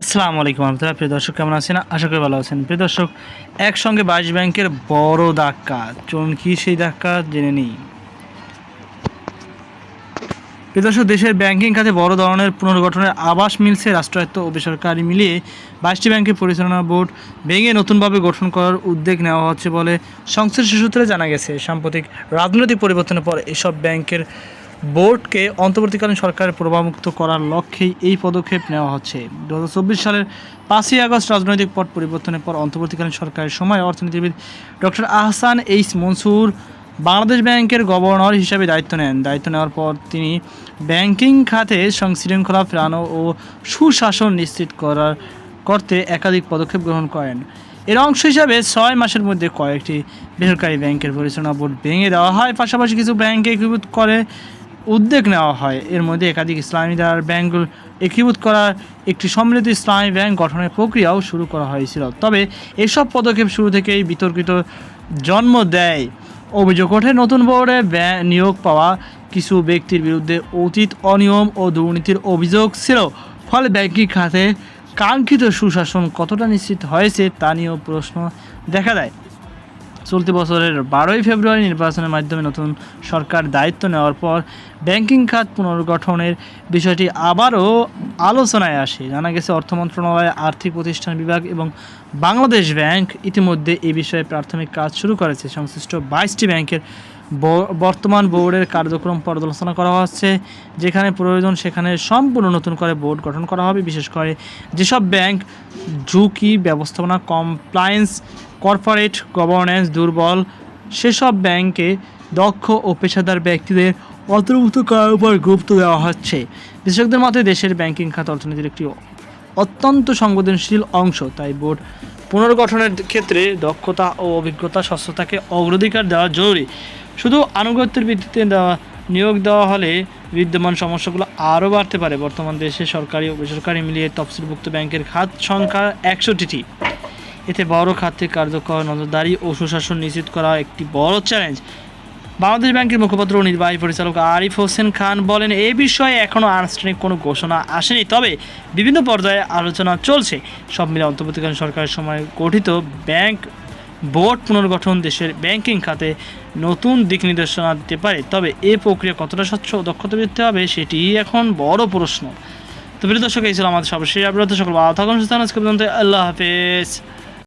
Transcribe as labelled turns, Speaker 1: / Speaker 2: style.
Speaker 1: আসসালামু আলাইকুম রহমতুল্লাহ। প্রিয় দর্শক, কেমন আছেন? আশা করি ভালো আছেন। প্রিয় দর্শক, একসঙ্গে 22 ব্যাংকের বড় ধাক্কা। চলুন কি সেই ধাক্কা জেনে নিই। প্রিয় দর্শক, দেশের ব্যাংকিং খাতে বড় ধরনের পুনর্গঠনের আভাস মিলছে। রাষ্ট্রায়ত্ত ও বেসরকারি মিলিয়ে 22টি ব্যাংকের পরিচালনা বোর্ড ভেঙে নতুনভাবে গঠন করার উদ্যোগ নেওয়া হচ্ছে বলে সংশ্লিষ্ট সূত্রে জানা গেছে। সাম্প্রতিক রাজনৈতিক পরিবর্তনের পর এসব ব্যাংকের বোর্ডকে অন্তর্বর্তীকালীন সরকারের প্রভাবমুক্ত করার লক্ষ্যেই এই পদক্ষেপ নেওয়া হচ্ছে। 2024 সালের 5ই আগস্ট রাজনৈতিক পট পরিবর্তনের পর অন্তর্বর্তীকালীন সরকারের সময় অর্থনীতিবিদ ডক্টর আহসান এইচ মনসুর বাংলাদেশ ব্যাংকের গভর্নর হিসেবে দায়িত্ব নেন। দায়িত্ব নেওয়ার পর তিনি ব্যাংকিং খাতে শৃঙ্খলা ফেরানো ও সুশাসন নিশ্চিত করতে একাধিক পদক্ষেপ গ্রহণ করেন। এর অংশ হিসাবে 6 মাসের মধ্যে কয়েকটি বেসরকারি ব্যাংকের পরিচালনা বোর্ড ভেঙে দেওয়া হয়, পাশাপাশি কিছু ব্যাংকে একীভূত করে উদ্যোগ নেওয়া হয়। এর মধ্যে একাধিক ইসলামী ধারার ব্যাংকগুলো একীভূত করার একটি সম্মিলিত ইসলামী ব্যাংক গঠনের প্রক্রিয়াও শুরু করা হয়েছিল। তবে এসব পদক্ষেপ শুরু থেকেই বিতর্কিত জন্ম দেয়। অভিযোগ ওঠে, নতুন বোর্ডে নিয়োগ পাওয়া কিছু ব্যক্তির বিরুদ্ধে অতীত অনিয়ম ও দুর্নীতির অভিযোগ ছিল। ফলে ব্যাংকিং খাতে কাঙ্ক্ষিত সুশাসন কতটা নিশ্চিত হয়েছে তা নিয়েও প্রশ্ন দেখা দেয়। চলতি বছরের 12ই ফেব্রুয়ারি নির্বাচনের মাধ্যমে নতুন সরকার দায়িত্ব নেওয়ার পর ব্যাংকিং খাত পুনর্গঠনের বিষয়টি আবারও আলোচনায় আসে। জানা গেছে, অর্থ মন্ত্রণালয়, আর্থিক প্রতিষ্ঠান বিভাগ এবং বাংলাদেশ ব্যাংক ইতিমধ্যে এ বিষয়ে প্রাথমিক কাজ শুরু করেছে। সংশ্লিষ্ট 22টি ব্যাংকের বর্তমান বোর্ডের কার্যক্রম পর্যালোচনা করা হচ্ছে। যেখানে প্রয়োজন সেখানে সম্পূর্ণ নতুন করে বোর্ড গঠন করা হবে। বিশেষ করে যেসব ব্যাংক ঝুঁকি ব্যবস্থাপনা, কমপ্লায়েন্স, কর্পোরেট গভর্নেন্স দুর্বল, সেসব ব্যাংকে দক্ষ ও পেশাদার ব্যক্তিদের অন্তর্ভুক্ত করার উপর গুরুত্ব দেওয়া হচ্ছে। বিশেষজ্ঞদের মতে দেশের ব্যাংকিং খাত অর্থনীতির একটি অত্যন্ত সংবেদনশীল অংশ। তাই বোর্ড পুনর্গঠনের ক্ষেত্রে দক্ষতা ও অভিজ্ঞতা, স্বচ্ছতাকে অগ্রাধিকার দেওয়া জরুরি। শুধু আনুগত্যের ভিত্তিতে নিয়োগ দেওয়া হলে বিদ্যমান সমস্যাগুলো আরও বাড়তে পারে। বর্তমান দেশে সরকারি ও বেসরকারি মিলিয়ে তফসিলভুক্ত ব্যাংকের খাত সংখ্যা 61টি। এতে বড় খাতের কার্যকর নজরদারি ও সুশাসন নিশ্চিত করা একটি বড় চ্যালেঞ্জ। বাংলাদেশ ব্যাংকের মুখপাত্র ও নির্বাহী পরিচালক আরিফ হোসেন খান বলেন, এই বিষয়ে এখনও আনুষ্ঠানিক কোনো ঘোষণা আসেনি, তবে বিভিন্ন পর্যায়ে আলোচনা চলছে। সব মিলে অন্তর্বর্তীকালীন সরকারের সময় গঠিত ব্যাংক বোর্ড পুনর্গঠন দেশের ব্যাংকিং খাতে নতুন দিক নির্দেশনা দিতে পারে। তবে এই প্রক্রিয়া কতটা স্বচ্ছ ও দক্ষতা বৃদ্ধি হবে সেটি এখন বড় প্রশ্ন। তো প্রিয় দর্শক, এই ছিল আমাদের সর্বশেষ আপডেট। সকল ভালো থাকুন, সুস্থ থাকুন। আজকে পর্যন্ত আল্লাহ হাফেজ।